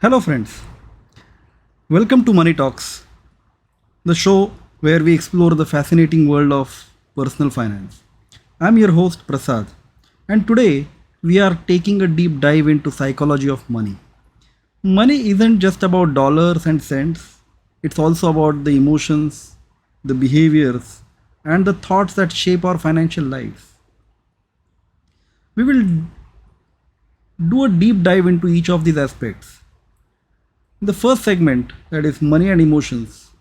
Hello, friends. Welcome to Money Talks, the show where we explore the fascinating world of personal finance. I'm your host, Prasad, and today we are taking a deep dive into psychology of money. Money isn't just about dollars and cents, it's also about the emotions, the behaviors, and the thoughts that shape our financial lives. We will do a deep dive into each of these aspects. In the first segment, that is money and emotions,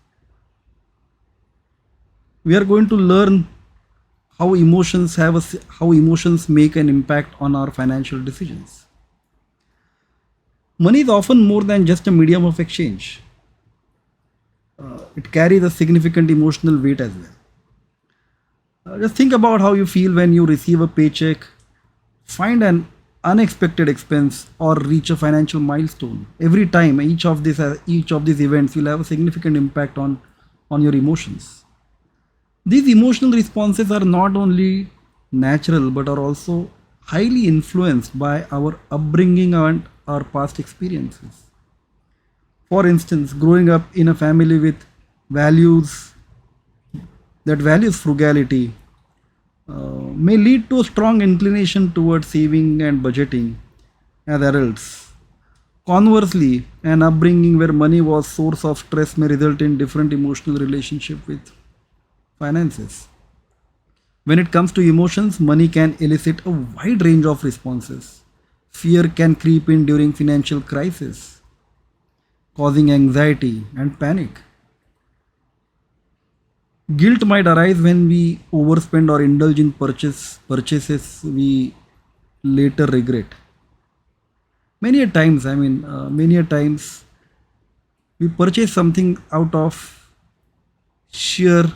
we are going to learn how emotions make an impact on our financial decisions. Money is often more than just a medium of exchange. It carries a significant emotional weight as well. Just think about how you feel when you receive a paycheck, find an unexpected expense, or reach a financial milestone. Every time, each of these events will have a significant impact on your emotions. These emotional responses are not only natural but are also highly influenced by our upbringing and our past experiences. For instance, growing up in a family with values values frugality may lead to a strong inclination towards saving and budgeting as adults. Conversely, an upbringing where money was source of stress may result in different emotional relationship with finances. When it comes to emotions, money can elicit a wide range of responses. Fear can creep in during financial crisis, causing anxiety and panic. Guilt might arise when we overspend or indulge in purchases we later regret. Many a times we purchase something out of sheer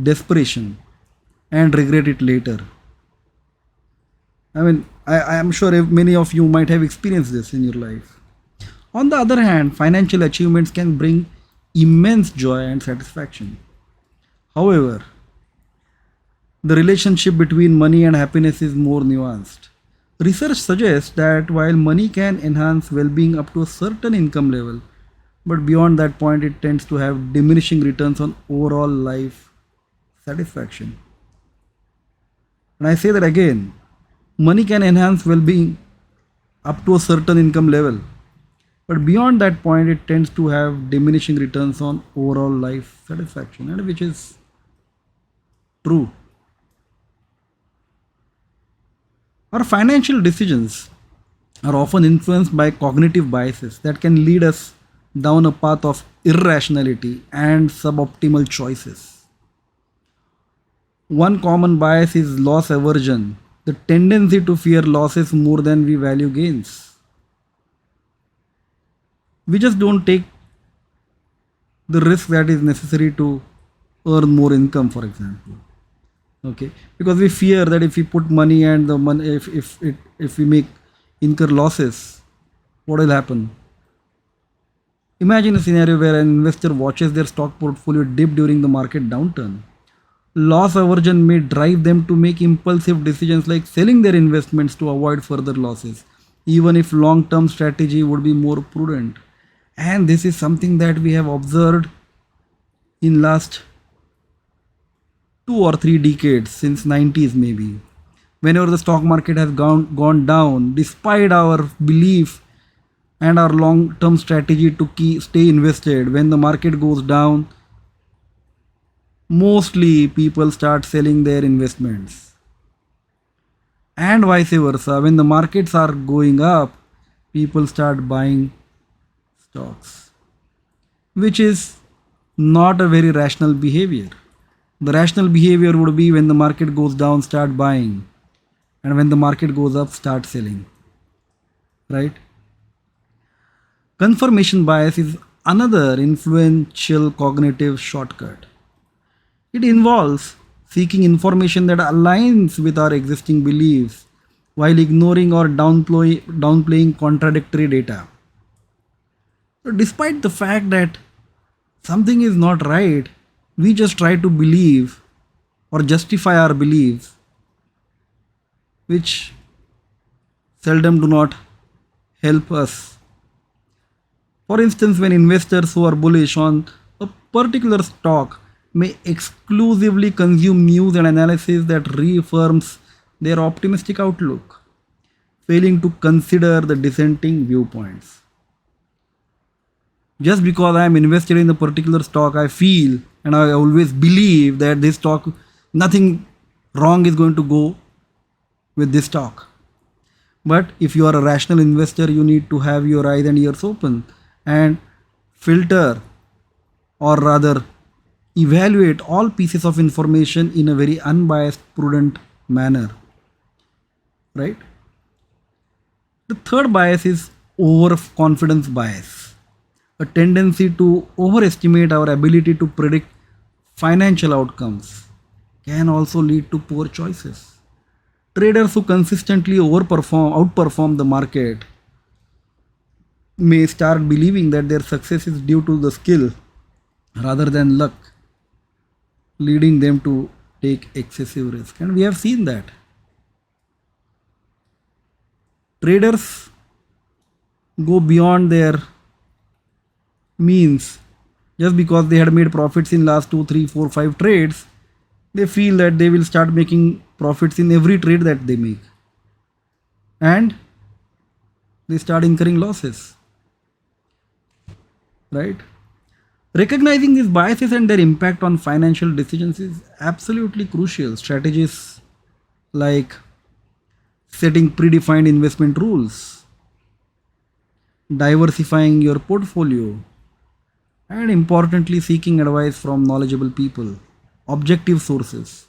desperation and regret it later. I am sure many of you might have experienced this in your life. On the other hand, financial achievements can bring immense joy and satisfaction. However, the relationship between money and happiness is more nuanced. Research suggests that while money can enhance well being up to a certain income level, but beyond that point, it tends to have diminishing returns on overall life satisfaction. And I say that again, money can enhance well being up to a certain income level, but beyond that point, it tends to have diminishing returns on overall life satisfaction, and which is true. Our financial decisions are often influenced by cognitive biases that can lead us down a path of irrationality and suboptimal choices. One common bias is loss aversion, the tendency to fear losses more than we value gains. We just don't take the risk that is necessary to earn more income, for example. Okay, because we fear that if we put money and the money, if we make incur losses, what will happen? Imagine a scenario where an investor watches their stock portfolio dip during the market downturn. Loss aversion may drive them to make impulsive decisions like selling their investments to avoid further losses, even if long term strategy would be more prudent. And this is something that we have observed in last 2 or 3 decades, since 90s maybe. Whenever the stock market has gone down, despite our belief and our long term strategy to stay invested, when the market goes down, mostly people start selling their investments. And vice versa, when the markets are going up, people start buying stocks, which is not a very rational behavior. The rational behavior would be when the market goes down, start buying, and when the market goes up, start selling, right? Confirmation bias is another influential cognitive shortcut. It involves seeking information that aligns with our existing beliefs while ignoring or downplaying contradictory data. So despite the fact that something is not right, we just try to believe or justify our beliefs, which seldom do not help us. For instance, when investors who are bullish on a particular stock may exclusively consume news and analysis that reaffirms their optimistic outlook, failing to consider the dissenting viewpoints. Just because I am invested in a particular stock, I feel and I always believe that this stock, nothing wrong is going to go with this stock. But if you are a rational investor, you need to have your eyes and ears open and filter, or rather evaluate all pieces of information in a very unbiased, prudent manner. Right? The third bias is overconfidence bias, a tendency to overestimate our ability to predict financial outcomes can also lead to poor choices. Traders who consistently outperform the market may start believing that their success is due to the skill rather than luck, leading them to take excessive risk. And we have seen that. Traders go beyond their means just because they had made profits in last 2, 3, 4, 5 trades. They feel that they will start making profits in every trade that they make, and they start incurring losses. Right? Recognizing these biases and their impact on financial decisions is absolutely crucial. Strategies like setting predefined investment rules, diversifying your portfolio, and importantly, seeking advice from knowledgeable people, objective sources.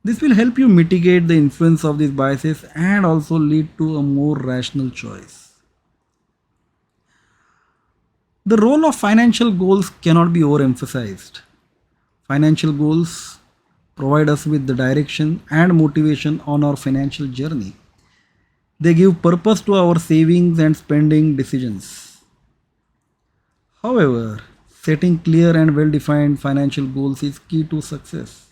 This will help you mitigate the influence of these biases and also lead to a more rational choice. The role of financial goals cannot be overemphasized. Financial goals provide us with the direction and motivation on our financial journey. They give purpose to our savings and spending decisions. However, setting clear and well defined financial goals is key to success.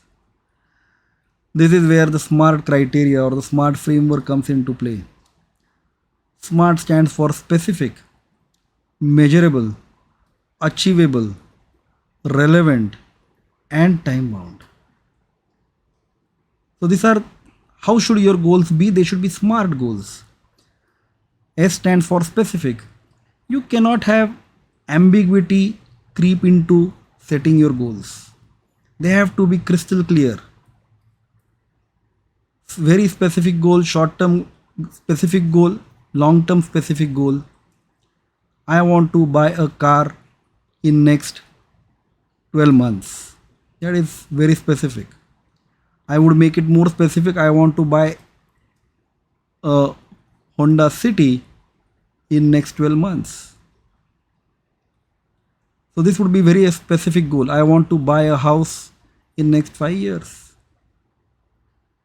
This is where the SMART criteria or the SMART framework comes into play. SMART stands for specific, measurable, achievable, relevant, and time bound. So these are, how should your goals be? They should be SMART goals. S stands for specific. You cannot have ambiguity creep into setting your goals. They have to be crystal clear. Very specific goal, short term specific goal, long term specific goal. I want to buy a car in next 12 months. That is very specific. I would make it more specific. I want to buy a Honda City in next 12 months. So this would be very specific goal. I want to buy a house in next 5 years.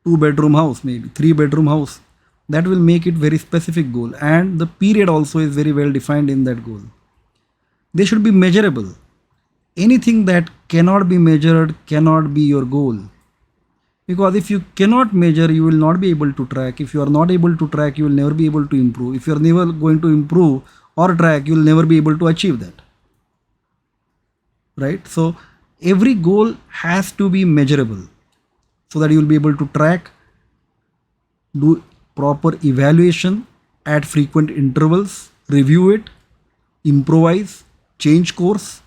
2-bedroom house, maybe 3-bedroom house. That will make it very specific goal, and the period also is very well defined in that goal. They should be measurable. Anything that cannot be measured cannot be your goal, because if you cannot measure, you will not be able to track. If you are not able to track, you will never be able to improve. If you are never going to improve or track, you will never be able to achieve that. Right? So every goal has to be measurable so that you will be able to track, do proper evaluation at frequent intervals, review it, improvise, change course,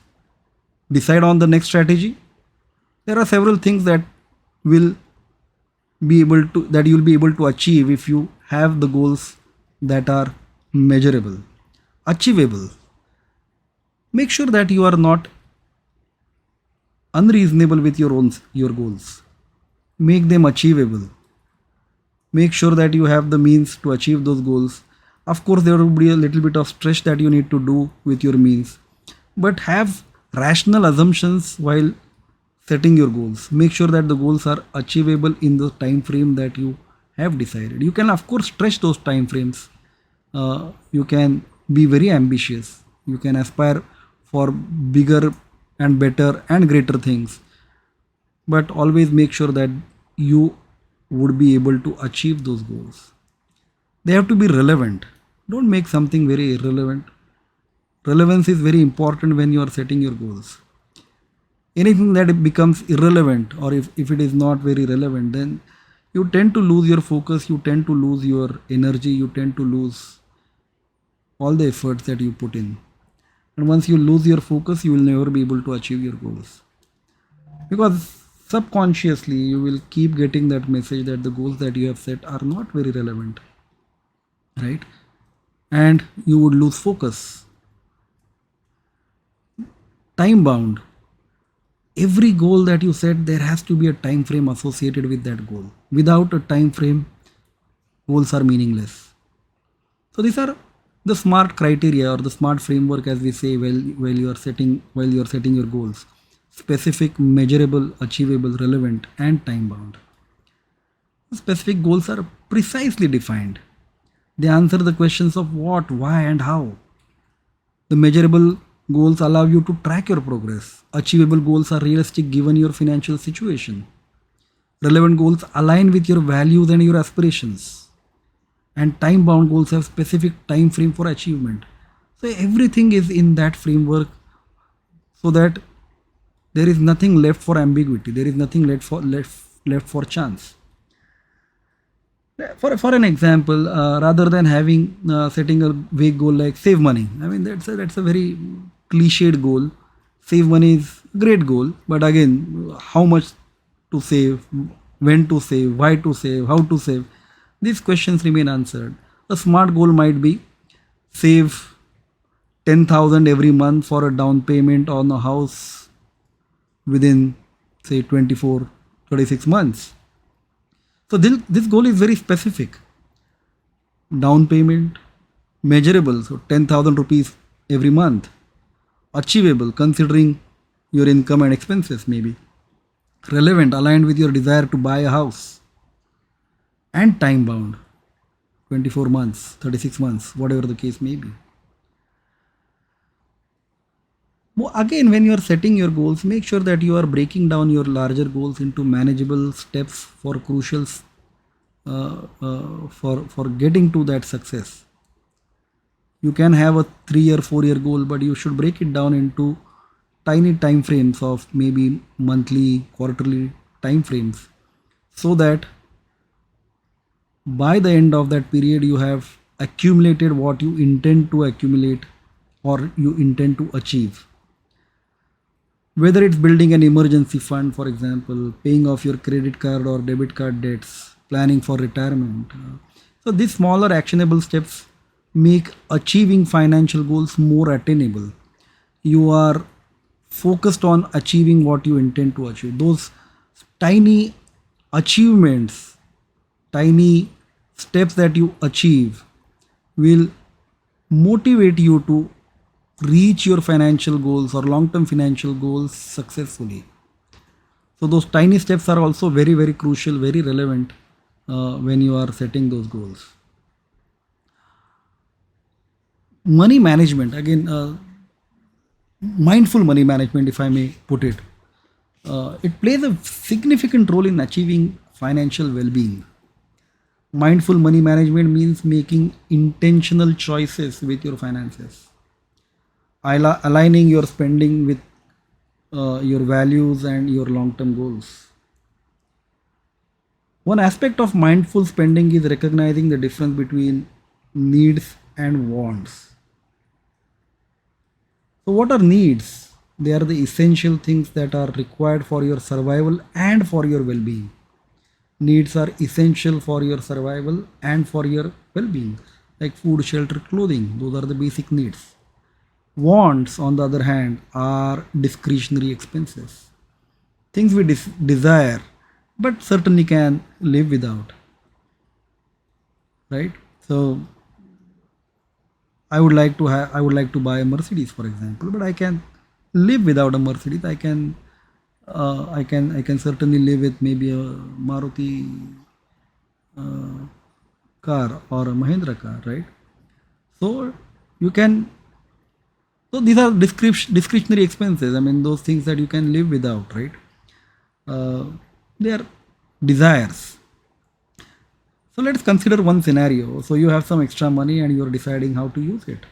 decide on the next strategy. There are several things that will be able to, that you will be able to achieve if you have the goals that are measurable, achievable. Make sure that you are not unreasonable with your goals. Make them achievable. Make sure that you have the means to achieve those goals. Of course, there will be a little bit of stretch that you need to do with your means, but have rational assumptions while setting your goals. Make sure that the goals are achievable in the time frame that you have decided. You can of course stretch those time frames. You can be very ambitious. You can aspire for bigger and better and greater things, but always make sure that you would be able to achieve those goals. They have to be relevant. Don't make something very irrelevant. Relevance is very important when you are setting your goals. Anything that becomes irrelevant, or if it is not very relevant, then you tend to lose your focus, you tend to lose your energy, you tend to lose all the efforts that you put in. And once you lose your focus, you will never be able to achieve your goals. Because subconsciously, you will keep getting that message that the goals that you have set are not very relevant, right? And you would lose focus. Time bound. Every goal that you set, there has to be a time frame associated with that goal. Without a time frame, goals are meaningless. So these are the smart criteria or the smart framework, as we say, while you are setting your goals: specific, measurable, achievable, relevant, and time bound. Specific goals are precisely defined. They answer the questions of what, why, and how. The measurable goals allow you to track your progress. Achievable goals are realistic given your financial situation. Relevant goals align with your values and your aspirations. And time bound goals have specific time frame for achievement. So everything is in that framework, so that there is nothing left for ambiguity. There is nothing left for chance. For an example, rather than setting a vague goal like save money, I mean that's a very cliched goal. Save money is a great goal, but again, how much to save, when to save, why to save, how to save, these questions remain answered. A smart goal might be save 10,000 every month for a down payment on a house within say 36 months. So this goal is very specific. Down payment, measurable, so 10,000 rupees every month. Achievable, considering your income and expenses maybe. Relevant, aligned with your desire to buy a house. And time bound, 24 months, 36 months, whatever the case may be. Again, when you are setting your goals, make sure that you are breaking down your larger goals into manageable steps for for getting to that success. You can have a 3-year, 4-year goal, but you should break it down into tiny time frames of maybe monthly, quarterly time frames, so that by the end of that period you have accumulated what you intend to accumulate or you intend to achieve. Whether it's building an emergency fund, for example, paying off your credit card or debit card debts, planning for retirement. So these smaller actionable steps make achieving financial goals more attainable. You are focused on achieving what you intend to achieve. Those tiny achievements, tiny steps that you achieve will motivate you to reach your financial goals or long-term financial goals successfully. So those tiny steps are also very, very crucial, very relevant when you are setting those goals. Money management, again, mindful money management, if I may put it, it plays a significant role in achieving financial well-being. Mindful money management means making intentional choices with your finances, aligning your spending with your values and your long-term goals. One aspect of mindful spending is recognizing the difference between needs and wants. So, what are needs? They are the essential things that are required for your survival and for your well being. Needs are essential for your survival and for your well being, like food, shelter, clothing. Those are the basic needs. Wants, on the other hand, are discretionary expenses, things we desire but certainly can live without, right? So I would like to buy a Mercedes, for example, but I can live without a Mercedes. I can certainly live with maybe a Maruti car or a Mahindra car, right? So you can. So these are discretionary expenses. I mean, those things that you can live without, right? They are desires. So let's consider one scenario. So you have some extra money and you're deciding how to use it.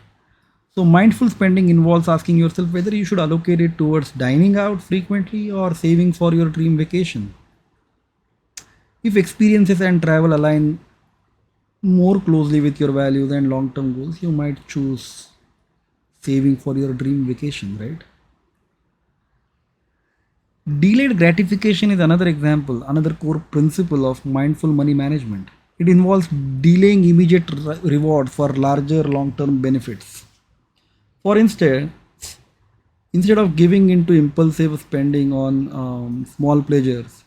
So, mindful spending involves asking yourself whether you should allocate it towards dining out frequently or saving for your dream vacation. If experiences and travel align more closely with your values and long term goals, you might choose saving for your dream vacation, right? Delayed gratification is another example, another core principle of mindful money management. It involves delaying immediate reward for larger long term benefits. For instance, instead of giving into impulsive spending on small pleasures,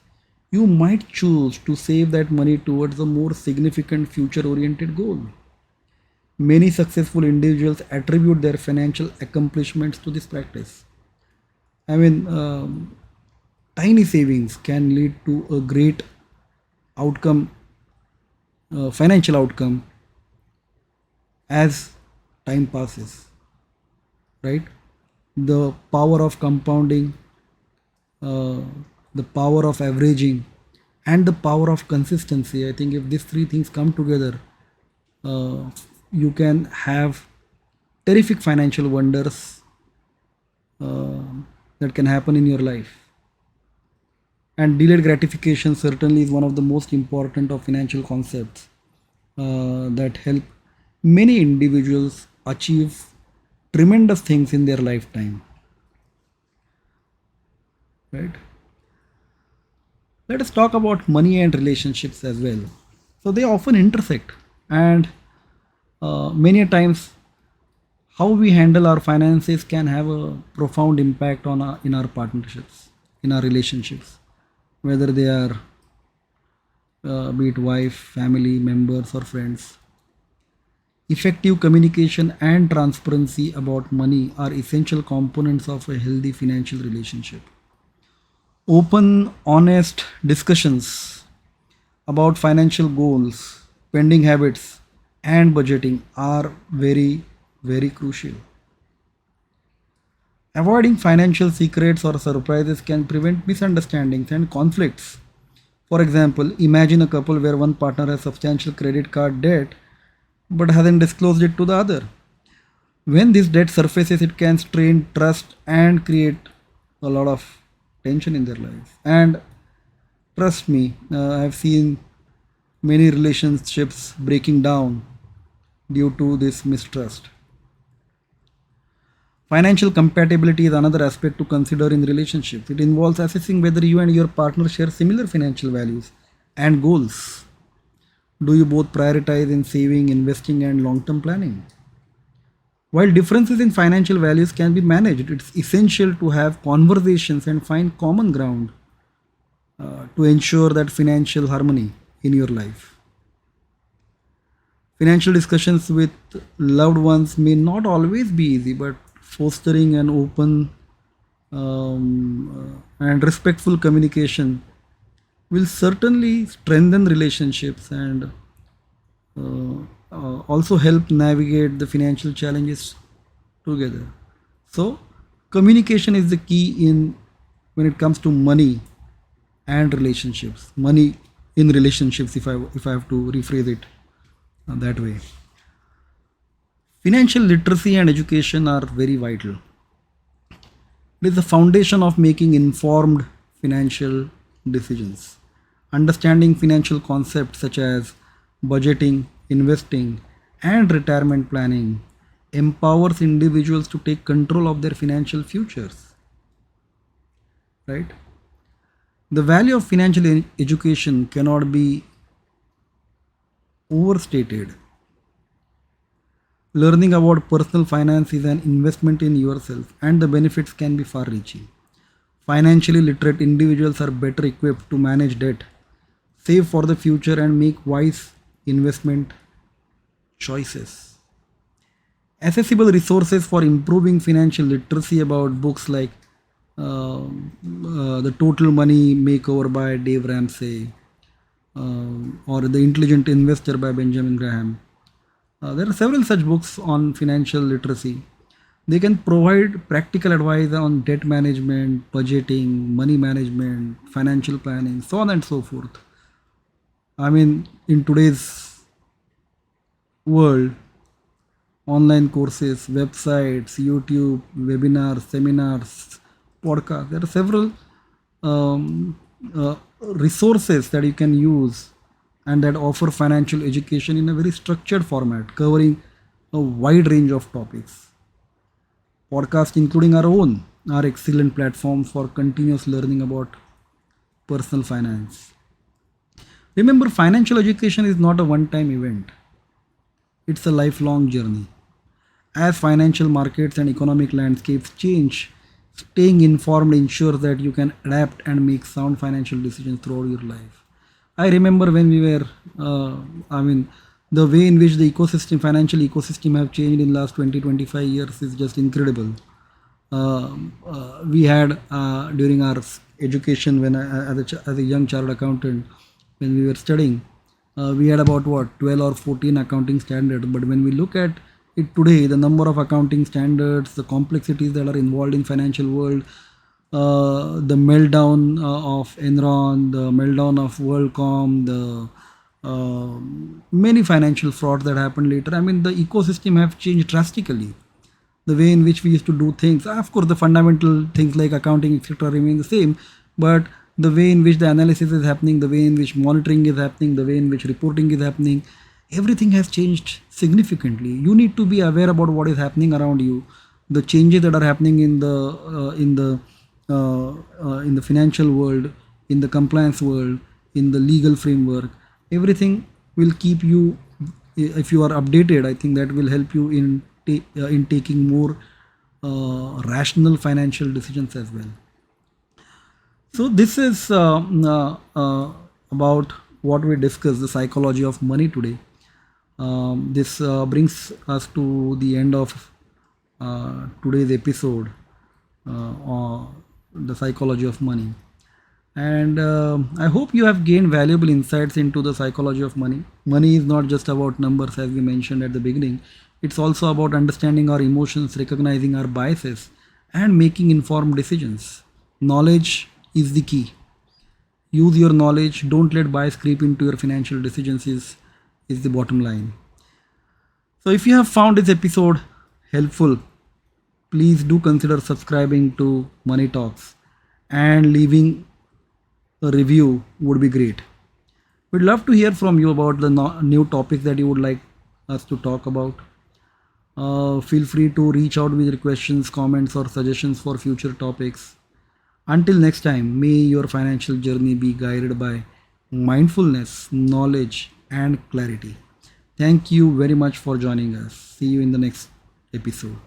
you might choose to save that money towards a more significant future oriented goal. Many successful individuals attribute their financial accomplishments to this practice. I mean, tiny savings can lead to a great outcome, financial outcome as time passes, right? The power of compounding, uh, the power of averaging, and the power of consistency. I think if these three things come together, uh, you can have terrific financial wonders uh, that can happen in your life. And delayed gratification certainly is one of the most important of financial concepts that help many individuals achieve tremendous things in their lifetime, right? Let us talk about money and relationships as well. So they often intersect, and many times how we handle our finances can have a profound impact on in our partnerships, in our relationships, whether they are be it wife, family members, or friends. Effective communication and transparency about money are essential components of a healthy financial relationship. Open, honest discussions about financial goals, spending habits, and budgeting are very, very crucial. Avoiding financial secrets or surprises can prevent misunderstandings and conflicts. For example, imagine a couple where one partner has substantial credit card debt but hasn't disclosed it to the other. When this debt surfaces, it can strain trust and create a lot of tension in their lives. And trust me, I've seen many relationships breaking down due to this mistrust. Financial compatibility is another aspect to consider in relationships. It involves assessing whether you and your partner share similar financial values and goals. Do you both prioritize in saving, investing, and long term planning? While differences in financial values can be managed, it's essential to have conversations and find common ground to ensure that financial harmony in your life. Financial discussions with loved ones may not always be easy, but fostering an open and respectful communication will certainly strengthen relationships and also help navigate the financial challenges together. So, communication is the key in when it comes to money and relationships. Money in relationships, if I have to rephrase it that way. Financial literacy and education are very vital. It is the foundation of making informed financial decisions. Understanding financial concepts such as budgeting, investing, and retirement planning empowers individuals to take control of their financial futures, right? The value of financial education cannot be overstated. Learning about personal finance is an investment in yourself, and the benefits can be far reaching. Financially literate individuals are better equipped to manage debt, save for the future, and make wise investment choices. Accessible resources for improving financial literacy about books like The Total Money Makeover by Dave Ramsey or The Intelligent Investor by Benjamin Graham. There are several such books on financial literacy. They can provide practical advice on debt management, budgeting, money management, financial planning, so on and so forth. I mean, in today's world, online courses, websites, YouTube, webinars, seminars, podcasts. There are several um, resources that you can use and that offer financial education in a very structured format, covering a wide range of topics. Podcasts, including our own, are excellent platforms for continuous learning about personal finance. Remember, financial education is not a one time event, it's a lifelong journey. As financial markets and economic landscapes change, staying informed ensures that you can adapt and make sound financial decisions throughout your life. I remember when we were, I mean, the way in which the ecosystem, financial ecosystem have changed in last 20-25 years is just incredible. We had during our education when as a young chartered accountant, when we were studying, we had about what 12 or 14 accounting standards. But when we look at it today, the number of accounting standards, the complexities that are involved in financial world, the meltdown of Enron, the meltdown of WorldCom, the many financial frauds that happened later. I mean, the ecosystem have changed drastically. The way in which we used to do things, of course, the fundamental things like accounting, etc., remain the same, but the way in which the analysis is happening, the way in which monitoring is happening, the way in which reporting is happening, everything has changed significantly. You need to be aware about what is happening around you, the changes that are happening in the financial world, in the compliance world, in the legal framework. Everything will keep you, if you are updated. I think that will help you in taking more rational financial decisions as well. So this is about what we discussed, the psychology of money today. This brings us to the end of today's episode, the psychology of money. And I hope you have gained valuable insights into the psychology of money. Money is not just about numbers, as we mentioned at the beginning. It's also about understanding our emotions, recognizing our biases, and making informed decisions. Knowledge is the key. Use your knowledge. Don't let bias creep into your financial decisions, is the bottom line. So if you have found this episode helpful, please do consider subscribing to Money Talks, and leaving a review would be great. We'd love to hear from you about the new topics that you would like us to talk about. Feel free to reach out with your questions, comments, or suggestions for future topics. Until next time, may your financial journey be guided by mindfulness, knowledge, and clarity. Thank you very much for joining us. See you in the next episode.